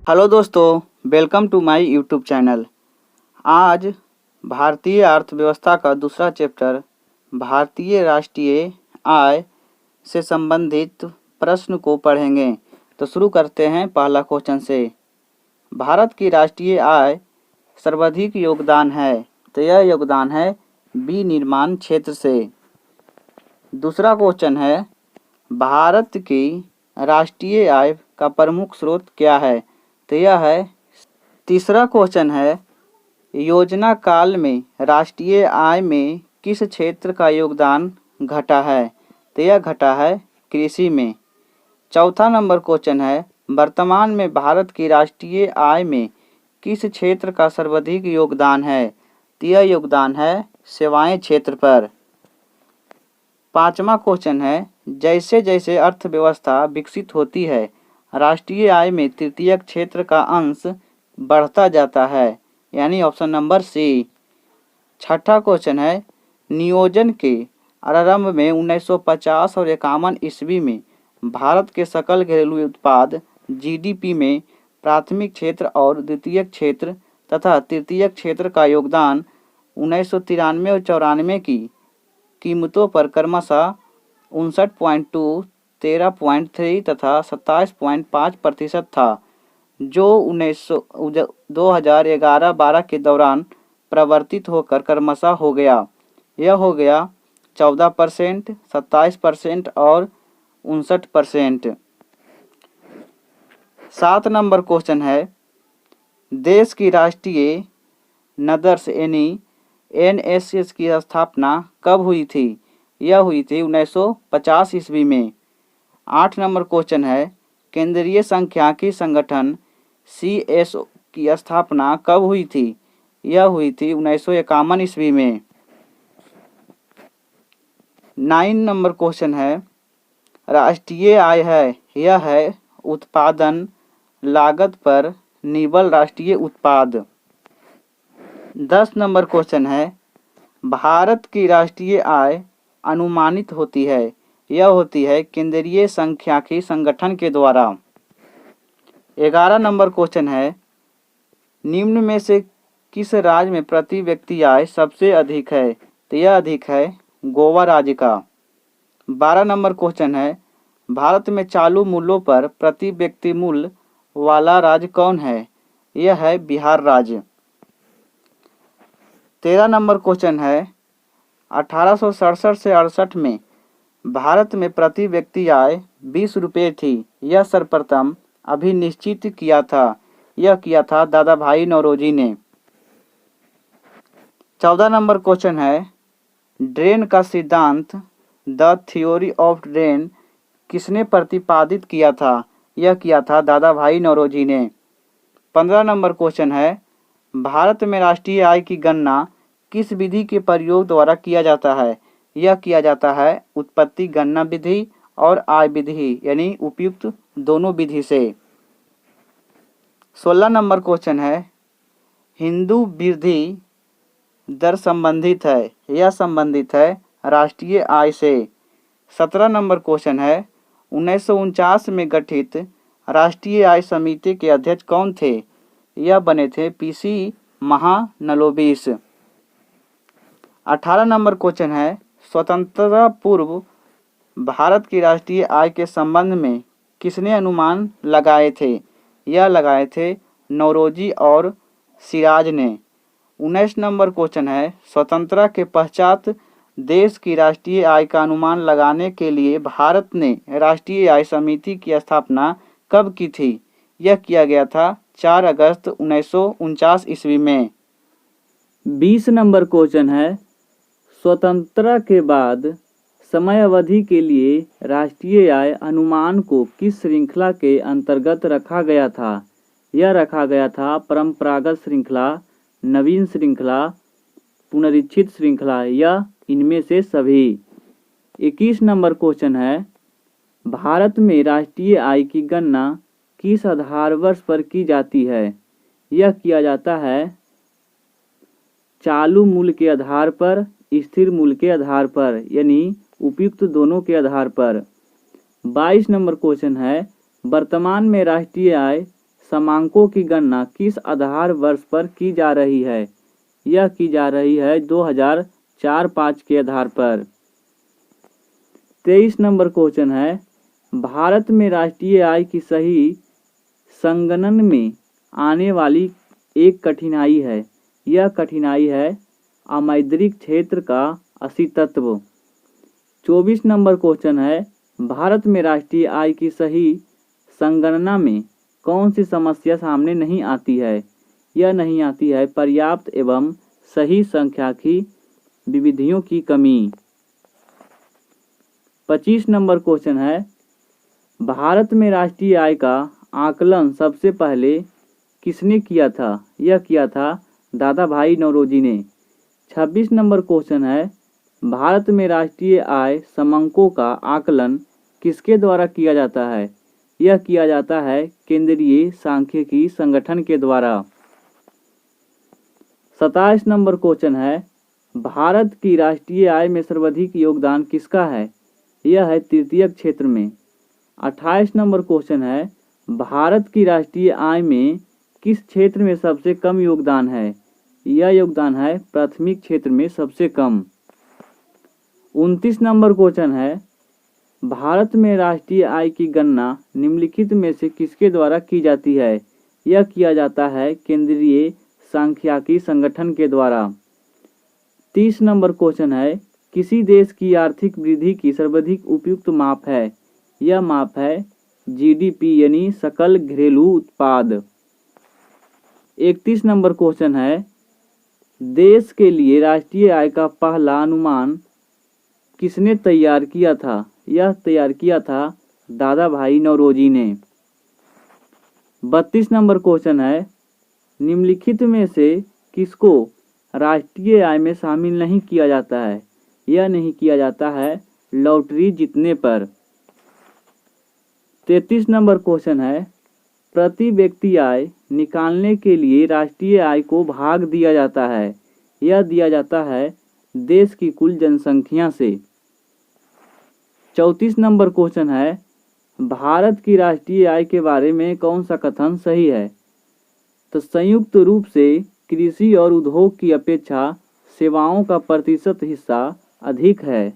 Hello दोस्तों, welcome to my YouTube channel. आज भारतीय अर्थव्यवस्था का दूसरा चैप्टर भारतीय राष्ट्रीय आय से संबंधित प्रश्न को पढ़ेंगे। तो शुरू करते हैं पहला क्वेश्चन से। भारत की राष्ट्रीय आय सर्वाधिक योगदान है, तो यह योगदान है विनिर्माण क्षेत्र से। दूसरा क्वेश्चन है, भारत की राष्ट्रीय आय का प्रमुख स्रोत क्या है, तो यह है। तीसरा क्वेश्चन है, योजना काल में राष्ट्रीय आय में किस क्षेत्र का योगदान घटा है, तो यह घटा है कृषि में। चौथा नंबर क्वेश्चन है, वर्तमान में भारत की राष्ट्रीय आय में किस क्षेत्र का सर्वाधिक योगदान है, तो यह योगदान है सेवाएं क्षेत्र पर। पांचवा क्वेश्चन है, जैसे जैसे अर्थव्यवस्था विकसित होती है राष्ट्रीय आय में तृतीयक क्षेत्र का अंश बढ़ता जाता है, यानी ऑप्शन नंबर सी। छठा क्वेश्चन है, नियोजन के आरंभ में 1950 और 51 ईस्वी में भारत के सकल घरेलू उत्पाद जीडीपी में प्राथमिक क्षेत्र और द्वितीयक क्षेत्र तथा तृतीयक क्षेत्र का योगदान 1993 और 94 की कीमतों पर क्रमशः 59.2, 13.3 तथा 27.5% था, जो 2011-12 के दौरान परिवर्तित होकर क्रमशः हो गया। यह हो गया 14%, 27% और 59%। 7 नंबर क्वेश्चन है, देश की राष्ट्रीय नदर्स यानी एनएसएस की स्थापना कब हुई थी, यह हुई थी 1950 ईस्वी में। 8 नंबर क्वेश्चन है, केंद्रीय सांख्यिकी संगठन सीएसओ की स्थापना कब हुई थी, यह हुई थी 1951 ईस्वी में। 9 नंबर क्वेश्चन है, राष्ट्रीय आय है, यह है उत्पादन लागत पर निर्भर राष्ट्रीय उत्पाद। 10 नंबर क्वेश्चन है, भारत की राष्ट्रीय आय अनुमानित होती है, यह होती है केंद्रीय सांख्यिकी संगठन के द्वारा। 11 नंबर क्वेश्चन है, निम्न में से किस राज्य में प्रति व्यक्ति आय सबसे अधिक है, तो यह अधिक है गोवा राज्य का। 12 नंबर क्वेश्चन है, भारत में चालू मूल्यों पर प्रति व्यक्ति मूल्य वाला राज्य कौन है, यह है बिहार राज्य। 13 नंबर क्वेश्चन है, 1867 से 68 में भारत में प्रति व्यक्ति आय 20 रुपये थी, यह सर्वप्रथम अभी निश्चित किया था, यह किया था दादा भाई नौरोजी ने। 14 नंबर क्वेश्चन है, ड्रेन का सिद्धांत द थ्योरी ऑफ ड्रेन किसने प्रतिपादित किया था, यह किया था दादा भाई नौरोजी ने। 15 नंबर क्वेश्चन है, भारत में राष्ट्रीय आय की गणना किस विधि के प्रयोग द्वारा किया जाता है, यह किया जाता है उत्पत्ति गणना विधि और आय विधि यानी उपयुक्त दोनों विधि से। 16 नंबर क्वेश्चन है, हिंदू वृद्धि दर संबंधित है, यह संबंधित है राष्ट्रीय आय से। 17 नंबर क्वेश्चन है, 1949 में गठित राष्ट्रीय आय समिति के अध्यक्ष कौन थे, यह बने थे पीसी महालनोबिस। 18 नंबर क्वेश्चन है, स्वतंत्रता पूर्व भारत की राष्ट्रीय आय के संबंध में किसने अनुमान लगाए थे, यह लगाए थे नौरोजी और सिराज ने। 19 नंबर क्वेश्चन है, स्वतंत्रता के पश्चात देश की राष्ट्रीय आय का अनुमान लगाने के लिए भारत ने राष्ट्रीय आय समिति की स्थापना कब की थी, यह किया गया था 4 अगस्त 1949 ईस्वी में। 20 नंबर क्वेश्चन है, स्वतंत्रता के बाद समय अवधि के लिए राष्ट्रीय आय अनुमान को किस श्रृंखला के अंतर्गत रखा गया था, यह रखा गया था परंपरागत श्रृंखला, नवीन श्रृंखला, पुनरीक्षित श्रृंखला या इनमें से सभी। 21 नंबर क्वेश्चन है, भारत में राष्ट्रीय आय की गणना किस आधार वर्ष पर की जाती है, यह किया जाता है चालू मूल्य के आधार पर, स्थिर मूल्य के आधार पर यानी उपयुक्त दोनों के आधार पर। 22 नंबर क्वेश्चन है, वर्तमान में राष्ट्रीय आय समांकों की गणना किस आधार वर्ष पर की जा रही है? यह की जा रही है 2004-5 के आधार पर। 23 नंबर क्वेश्चन है, भारत में राष्ट्रीय आय की सही संगणन में आने वाली एक कठिनाई है। यह कठिनाई है अमौद्रिक क्षेत्र का अस्तित्व। 24 नंबर क्वेश्चन है, भारत में राष्ट्रीय आय की सही संगणना में कौन सी समस्या सामने नहीं आती है? यह नहीं आती है पर्याप्त एवं सही सांख्यिकी विधियों की कमी। 25 नंबर क्वेश्चन है, भारत में राष्ट्रीय आय का आकलन सबसे पहले किसने किया था? यह किया था दादा भाई नौरोजी ने। 26 नंबर क्वेश्चन है, भारत में राष्ट्रीय आय समांकों का आकलन किसके द्वारा किया जाता है? यह किया जाता है केंद्रीय सांख्यिकी संगठन के द्वारा। 27 नंबर क्वेश्चन है, भारत की राष्ट्रीय आय में सर्वाधिक योगदान किसका है? यह है तृतीयक क्षेत्र में। 28 नंबर क्वेश्चन है, भारत की राष्ट्रीय आय में किस क्षेत्र में सबसे कम योगदान है? यह योगदान है प्राथमिक क्षेत्र में सबसे कम। 29 नंबर क्वेश्चन है, भारत में राष्ट्रीय आय की गणना निम्नलिखित में से किसके द्वारा की जाती है? यह किया जाता है केंद्रीय सांख्यिकी संगठन के द्वारा। 30 नंबर क्वेश्चन है, किसी देश की आर्थिक वृद्धि की सर्वाधिक उपयुक्त माप है? यह माप है जीडीपी यानी सकल घरेलू उत्पाद। 31 नंबर क्वेश्चन है, देश के लिए राष्ट्रीय आय का पहला अनुमान किसने तैयार किया था? यह तैयार किया था दादा भाई नौरोजी ने। 32 नंबर क्वेश्चन है, निम्नलिखित में से किसको राष्ट्रीय आय में शामिल नहीं किया जाता है? यह नहीं किया जाता है लॉटरी जीतने पर। 33 नंबर क्वेश्चन है, प्रति व्यक्ति आय निकालने के लिए राष्ट्रीय आय को भाग दिया जाता है। यह दिया जाता है देश की कुल जनसंख्या से। 34 नंबर क्वेश्चन है, भारत की राष्ट्रीय आय के बारे में कौन सा कथन सही है? तो संयुक्त रूप से कृषि और उद्योग की अपेक्षा सेवाओं का प्रतिशत हिस्सा अधिक है।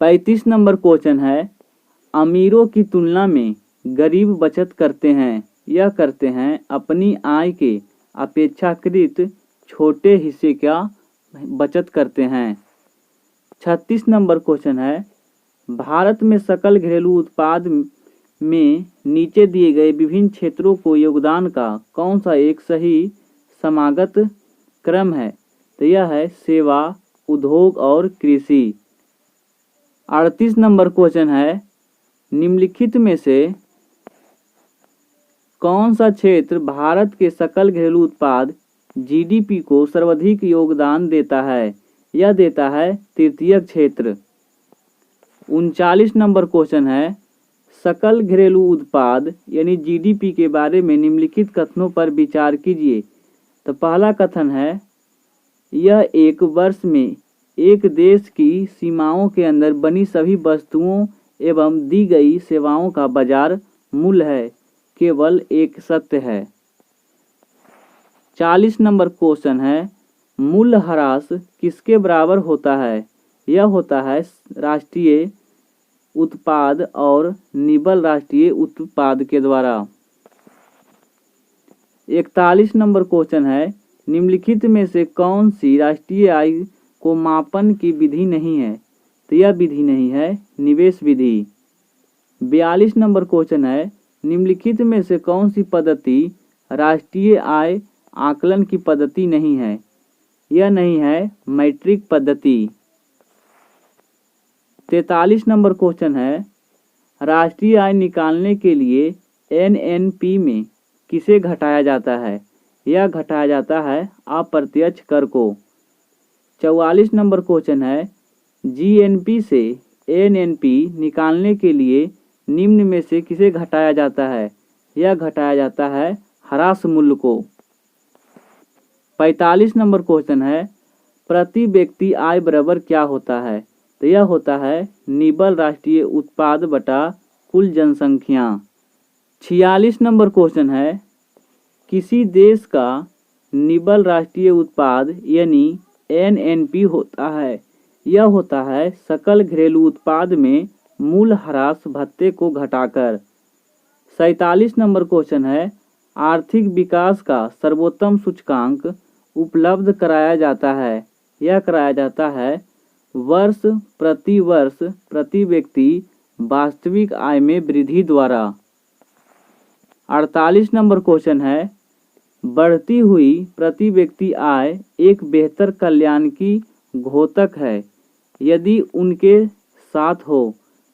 35 नंबर क्वेश्चन है, अमीरों की तुलना में गरीब बचत करते हैं। यह करते हैं अपनी आय के अपेक्षाकृत छोटे हिस्से का बचत करते हैं। 36 नंबर क्वेश्चन है, भारत में सकल घरेलू उत्पाद में नीचे दिए गए विभिन्न क्षेत्रों को योगदान का कौन सा एक सही समागत क्रम है? तो यह है सेवा, उद्योग और कृषि। 38 नंबर क्वेश्चन है, निम्नलिखित में से कौन सा क्षेत्र भारत के सकल घरेलू उत्पाद जीडीपी को सर्वाधिक योगदान देता है? यह देता है तृतीयक क्षेत्र। 39 नंबर क्वेश्चन है, सकल घरेलू उत्पाद यानी जीडीपी के बारे में निम्नलिखित कथनों पर विचार कीजिए। तो पहला कथन है, यह एक वर्ष में एक देश की सीमाओं के अंदर बनी सभी वस्तुओं एवं दी गई सेवाओं का बाजार मूल्य है। केवल एक सत्य है। 40 नंबर क्वेश्चन है, मूल्य ह्रास किसके बराबर होता है? यह होता है राष्ट्रीय उत्पाद और निबल राष्ट्रीय उत्पाद के द्वारा। 41 नंबर क्वेश्चन है, निम्नलिखित में से कौन सी राष्ट्रीय आय को मापन की विधि नहीं है? तो यह विधि नहीं है निवेश विधि। 42 नंबर क्वेश्चन है, निम्नलिखित में से कौन सी पद्धति राष्ट्रीय आय आकलन की पद्धति नहीं है? यह नहीं है मैट्रिक पद्धति। 43 नंबर क्वेश्चन है, राष्ट्रीय आय निकालने के लिए एनएनपी में किसे घटाया जाता है? यह घटाया जाता है अप्रत्यक्ष कर को। 44 नंबर क्वेश्चन है, जीएनपी से एनएनपी निकालने के लिए निम्न में से किसे घटाया जाता है? यह घटाया जाता है ह्रास मूल्य को। 45 नंबर क्वेश्चन है, प्रति व्यक्ति आय बराबर क्या होता है? तो यह होता है निबल राष्ट्रीय उत्पाद बटा कुल जनसंख्या। 46 नंबर क्वेश्चन है, किसी देश का निबल राष्ट्रीय उत्पाद यानी एनएनपी होता है। यह होता है सकल घरेलू उत्पाद में मूल्यह्रास भत्ते को घटाकर। 47 नंबर क्वेश्चन है, आर्थिक विकास का सर्वोत्तम सूचकांक उपलब्ध कराया जाता है। यह कराया जाता है वर्ष प्रति व्यक्ति वास्तविक आय में वृद्धि द्वारा। 48 नंबर क्वेश्चन है, बढ़ती हुई प्रति व्यक्ति आय एक बेहतर कल्याण की घोतक है यदि उनके साथ हो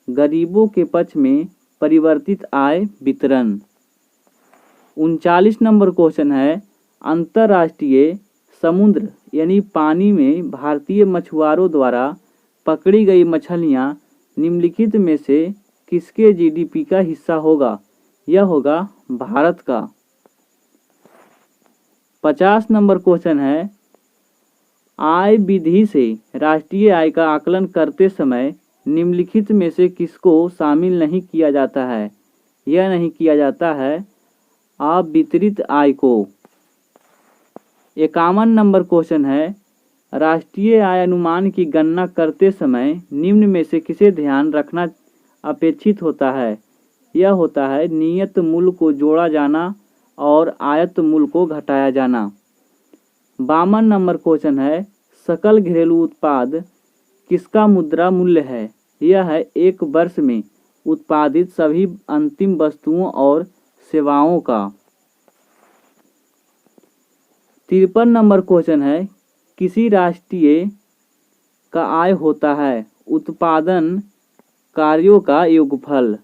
गरीबों के पक्ष में परिवर्तित आय वितरण। 39 नंबर क्वेश्चन है, अंतर्राष्ट्रीय समुद्र यानी पानी में भारतीय मछुआरों द्वारा पकड़ी गई मछलियां निम्नलिखित में से किसके जीडीपी का हिस्सा होगा। यह होगा भारत का। 50 नंबर क्वेश्चन है, आय विधि से राष्ट्रीय आय का आकलन करते समय निम्नलिखित में से किसको शामिल नहीं किया जाता है। यह नहीं किया जाता है अवितरित आय को। 51 नंबर क्वेश्चन है, राष्ट्रीय आय अनुमान की गणना करते समय निम्न में से किसे ध्यान रखना अपेक्षित होता है। यह होता है नियत मूल्य को जोड़ा जाना और आयत मूल्य को घटाया जाना। 52 नंबर क्वेश्चन है, सकल घरेलू उत्पाद किसका मुद्रा मूल्य है। यह है एक वर्ष में उत्पादित सभी अंतिम वस्तुओं और सेवाओं का। 53 नंबर क्वेश्चन है, किसी राष्ट्रीय का आय होता है उत्पादन कार्यों का योगफल।